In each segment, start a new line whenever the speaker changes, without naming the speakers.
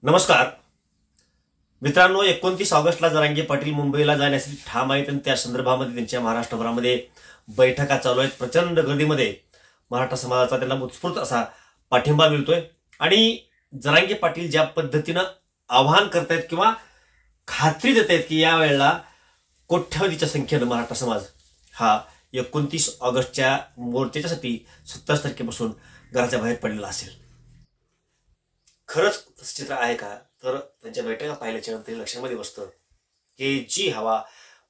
नमस्कार मित्रांनो, 29 ऑगस्टला जरांगे पाटील मुंबईला जाण्यासाठी ठाम आहेत आणि त्या संदर्भामध्ये त्यांच्या महाराष्ट्रभरामध्ये बैठका चालू आहेत। प्रचंड गर्दीमध्ये मराठा समाजाचा त्यांना उत्स्फूर्त असा पाठिंबा मिळतोय आणि जरांगे पाटील ज्या पद्धतीनं आवाहन करतायत किंवा खात्री देत आहेत की यावेळेला कोट्यावधीच्या संख्येनं मराठा समाज हा 29 ऑगस्टच्या मोर्चासाठी 27 तारखेपासून घराच्या बाहेर पडलेला असेल। खरंच चित्र आहे का? तर त्यांच्या बैठका पाहिल्याच्या नंतर लक्षामध्ये बसतं की जी हवा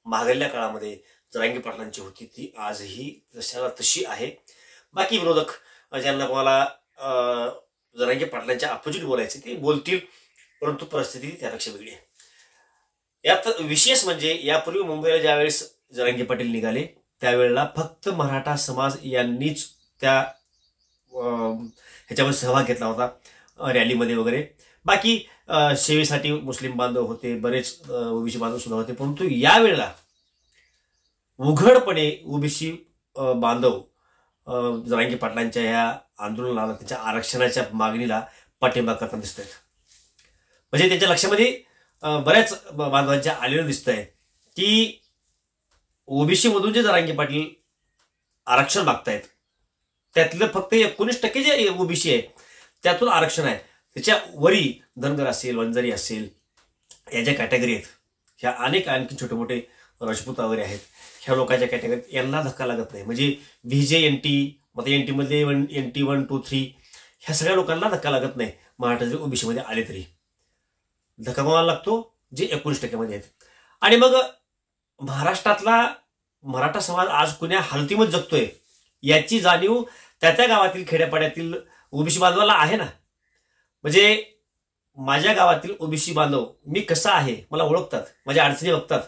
मागल्या काळामध्ये जरांगे पाटलांची होती ती आजही जशाला तशी आहे। बाकी विरोधक ज्यांना कोणाला जरांगे पाटलांच्या अपोजिट बोलायचे ते बोलतील, परंतु परिस्थिती त्यापेक्षा वेगळी आहे। यात विशेष म्हणजे यापूर्वी मुंबईला ज्यावेळेस जरांगे पाटील निघाले त्यावेळेला फक्त मराठा समाज यांनीच त्या ह्याच्यामध्ये सहभाग घेतला होता, रॅलीमध्ये वगैरे। बाकी सेवेसाठी मुस्लिम बांधव होते, बरेच ओबीसी बांधव सुद्धा होते, परंतु यावेळेला उघडपणे ओबीसी बांधव जरांगे पाटलांच्या ह्या आंदोलनाला, त्यांच्या आरक्षणाच्या मागणीला पाठिंबा करताना दिसत आहेत। म्हणजे त्यांच्या लक्षामध्ये बऱ्याच बांधवांच्या आलेलं दिसतंय की ओबीसी मधून जे जरांगे पाटील आरक्षण मागतायत त्यातलं फक्त 19% जे ओबीसी आहे त्यातून आरक्षण आहे, त्याच्या वरी धनगर असेल, वंजारी असेल, या ज्या कॅटेगरी आहेत, ह्या अनेक आणखी छोटे मोठे राजपूत वगैरे आहेत, ह्या लोकांच्या कॅटेगरीत यांना धक्का लागत नाही। म्हणजे व्हीजे एनटी मग एनटी मध्ये NT 1 2 3 ह्या सगळ्या लोकांना धक्का लागत नाही। मराठा जरी ओबीसी मध्ये आले तरी धक्का कोणाला लागतो? जे 19% मध्ये आहेत। आणि मग महाराष्ट्रातला मराठा समाज आज कुण्या हालतीमध्ये जगतोय याची जाणीव त्या त्या गावातील खेड्यापाड्यातील ओबीसी बांधवाला आहे ना। म्हणजे माझ्या गावातील ओबीसी बांधव मी कसा आहे मला ओळखतात, माझ्या अडचणी बघतात,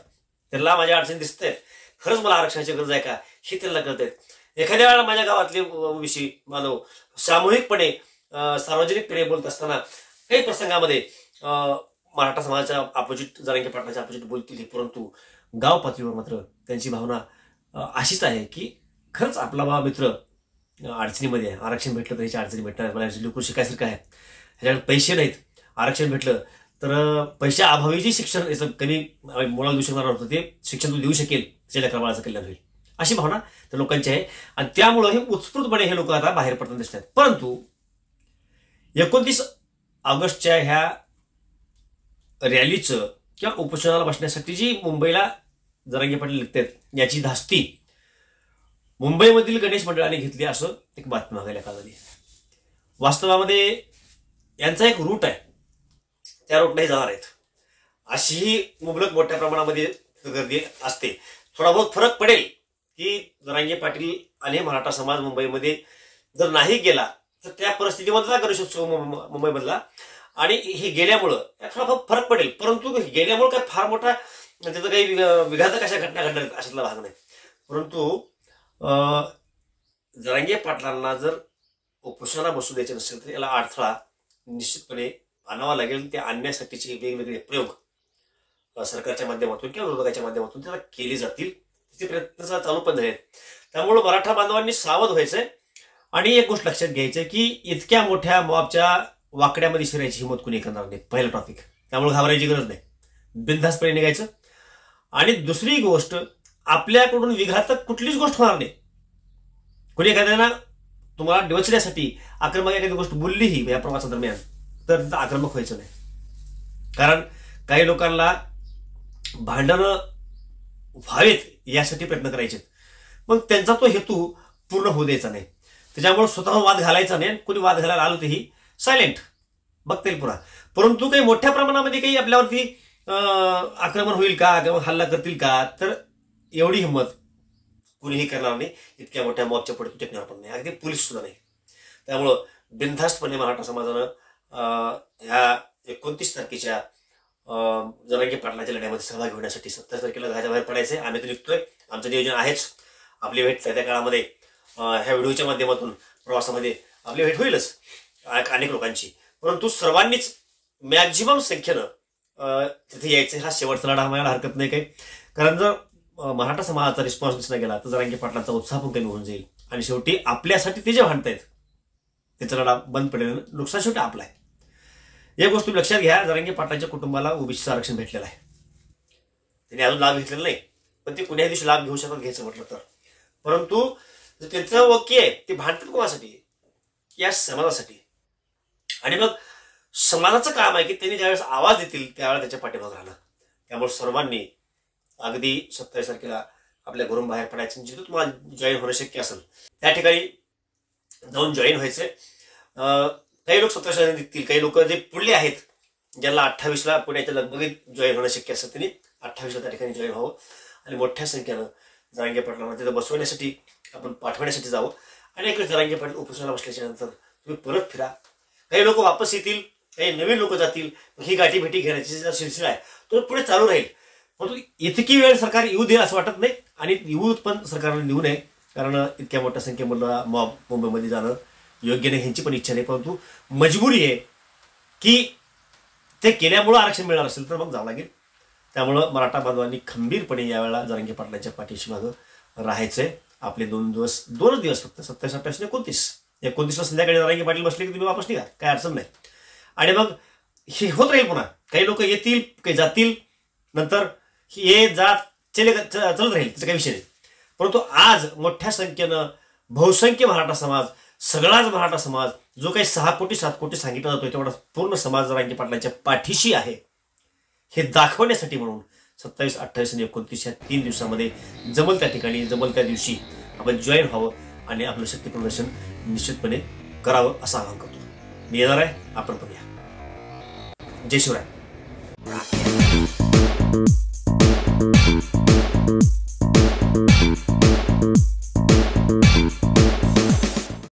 त्यांना माझ्या अडचणी दिसत आहेत, खरंच मला आरक्षणाची गरज आहे का हे त्यांना कळत आहेत। एखाद्या वेळेला माझ्या गावातले ओबीसी बांधव सामूहिकपणे सार्वजनिकपणे बोलत असताना काही प्रसंगामध्ये मराठा समाजाच्या अपोजिट, जरांगे पाटलाच्या अपोजिट बोलतील, परंतु गाव पातळीवर मात्र त्यांची भावना अशीच आहे की खरंच आपला बा मित्र अडचणीमध्ये आहे, आरक्षण भेटलं तर ह्याची अडचणी भेटणार, मला लेकरू शिकायसारखं आहे, ह्याच्याकडे पैसे नाहीत, आरक्षण भेटलं तर पैशा अभावी जे शिक्षण याचं कधी मुळाला देऊ शकणार नव्हतं ते शिक्षण तू देऊ शकेल, त्याच्या लेकरा बाळाचं कल्याण होईल, अशी भावना त्या लोकांची आहे। आणि त्यामुळं हे उत्स्फूर्तपणे हे लोक आता बाहेर पडताना दिसत आहेत। परंतु 29 ऑगस्टच्या ह्या रॅलीचं किंवा उपोषणाला बसण्यासाठी जी मुंबईला जरांगे पाटील निघतात याची धास्ती मुंबईमधील गणेश मंडळाने घेतली असं एक बातमी मागायला काळाली। वास्तवामध्ये यांचा एक रूट आहे, त्या रूटने जाणार आहेत अशीही मुबलक मोठ्या प्रमाणामध्ये गर्दी असते। थोडा बहुत फरक पडेल की जरांगे पाटील आणि मराठा समाज मुंबईमध्ये जर नाही गेला तर त्या परिस्थितीमधला गणेशोत्सव मुंबईमधला आणि हे गेल्यामुळं थोडा बहुत फरक पडेल, परंतु गेल्यामुळे काय फार मोठा त्याचं काही विघातक अशा घटना घडणार अशातला भाग नाही। परंतु जरांगे पाटलांना जर उपोषणाला बसू द्यायचे नसेल तर याला अडथळा निश्चितपणे आणावा लागेल। ते आणण्यासाठीचे वेगवेगळे प्रयोग सरकारच्या माध्यमातून किंवा विरोधकाच्या माध्यमातून त्याला केले जातील, त्याचे प्रयत्न चालू पण झाले। त्यामुळे मराठा बांधवांनी सावध व्हायचंय आणि एक गोष्ट लक्षात घ्यायचं की इतक्या मोठ्या मॉबच्या वाकड्यामध्ये शिरायची हिंमत कुणी करणार नाही, पहिलं टॉपिक। त्यामुळे घाबरायची गरज नाही, बिनधास्तपणे निघायचं। आणि दुसरी गोष्ट, आपल्याकडून विघातक कुठलीच गोष्ट होणार नाही। कोणी एखाद्याला तुम्हाला डिवचण्यासाठी आक्रमक एखादी गोष्ट बोललीही या प्रवासादरम्यान तर आक्रमक व्हायचं नाही, कारण काही लोकांना भांडणं व्हावेत यासाठी प्रयत्न करायचे, मग त्यांचा तो हेतू पूर्ण होऊ द्यायचा नाही। त्याच्यामुळे स्वतः वाद घालायचा नाही, कोणी वाद घालायला आलं तरी सायलेंट बघता येईल पुरा। परंतु काही मोठ्या प्रमाणामध्ये काही आपल्यावरती आक्रमण होईल का किंवा हल्ला करतील का तर एवढी हिंमत कुणीही करणार नाही, इतक्या मोठ्या मॉबच्या पुढे टेकणार पण नाही, अगदी पोलीस सुद्धा नाही। त्यामुळं बिनधास्तपणे मराठा समाजानं ह्या 29 तारखेच्या जरांगे पाटलाच्या लढ्यामध्ये सहभागी होण्यासाठी 27 तारखेला घराच्या बाहेर पडायचंय। आम्ही तर निघतोय, आमचं नियोजन आहेच। आपली भेट त्या काळामध्ये ह्या व्हिडिओच्या माध्यमातून प्रवासामध्ये आपली भेट होईलच अनेक लोकांची, परंतु सर्वांनीच मॅक्झिमम संख्येनं तिथे यायचं। हा शेवटचा लढा म्हणायला हरकत नाही काही, कारण जर मराठा समाजाचा रिस्पॉन्स दिसला गेला तर जरांगे पाटलांचा उत्साह पण कमी होऊन जाईल आणि शेवटी आपल्यासाठी ते जे भांडतायत त्याचा लढा बंद पडेल, नुकसान शेवटी आपला आहे। एक गोष्ट तुम्ही लक्षात घ्या, जरांगे पाटलांच्या कुटुंबाला ओबीसीचं आरक्षण भेटलेलं आहे. त्यांनी अजून लाभ घेतलेला नाही, पण ते कुण्याही दिवशी लाभ घेऊ शकतात घ्यायचं म्हटलं तर. परंतु त्यांचं वाक्य आहे ते भांडतात कोणासाठी? या समाजासाठी. आणि मग समाजाचं काम आहे की त्यांनी ज्यावेळेस आवाज देतील त्यावेळेला त्याच्या पाठीमागे राहणं. त्यामुळे सर्वांनी अगदी 27 तारखेला आपल्या घरून बाहेर पडायचं. जिथं तुम्हाला जॉईन होणं शक्य असेल त्या ठिकाणी जाऊन जॉईन व्हायचं. काही लोक 27 निघतील, काही लोक जे पुढले आहेत ज्यांना 28ला पुण्याच्या लगबगीत जॉईन होणं शक्य असेल त्यांनी 28ला त्या ठिकाणी जॉईन व्हावं आणि मोठ्या संख्येनं जरांगे पाटलांना तिथं बसवण्यासाठी आपण पाठवण्यासाठी जावं. आणि एक जरांगे पाटील उपोषणाला बसल्याच्या नंतर तुम्ही परत फिरा. काही लोक वापस येतील, काही नवीन लोक जातील. ही गाठी भेटी घेण्याची जो सिलसिला आहे तो पुढे चालू राहील. परंतु इतकी वेळ सरकार येऊ दे असं वाटत नाही आणि येऊ पण सरकारने देऊ नये, कारण इतक्या मोठ्या संख्येमधला मॉब मुंबईमध्ये जाणं योग्य नाही, ह्यांची पण इच्छा नाही. परंतु मजबुरी आहे की ते केल्यामुळं आरक्षण मिळणार असेल तर मग जावं लागेल. त्यामुळं मराठा बांधवांनी खंबीरपणे यावेळेला जरांगे पाटलांच्या पाठीशी मागं राहायचंय. आपले 2 दिवस फक्त 27, 28, 29ला संध्याकाळी जरांगे पाटील बसले की तुम्ही वापस निघा, काय अडचण नाही. आणि मग हे होत राहील. पुन्हा काही लोक येतील, काही जातील, नंतर हे जात चालत राहील, त्याचा काही विषय नाही. परंतु आज मोठ्या संख्येनं बहुसंख्य मराठा समाज, सगळाच मराठा समाज जो काही 6 कोटी 7 कोटी सांगितला जातोय तेवढा पूर्ण समाज जरांगे पाटलांच्या पाठीशी आहे हे दाखवण्यासाठी म्हणून 27, 28 आणि 29 या 3 दिवसामध्ये जमल त्या ठिकाणी जमल त्या दिवशी आपण जॉईन व्हावं आणि आपलं शक्ती प्रदर्शन निश्चितपणे करावं असं आवाहन करतो. मी येणार आहे, आपण पण या. जय शिवराय.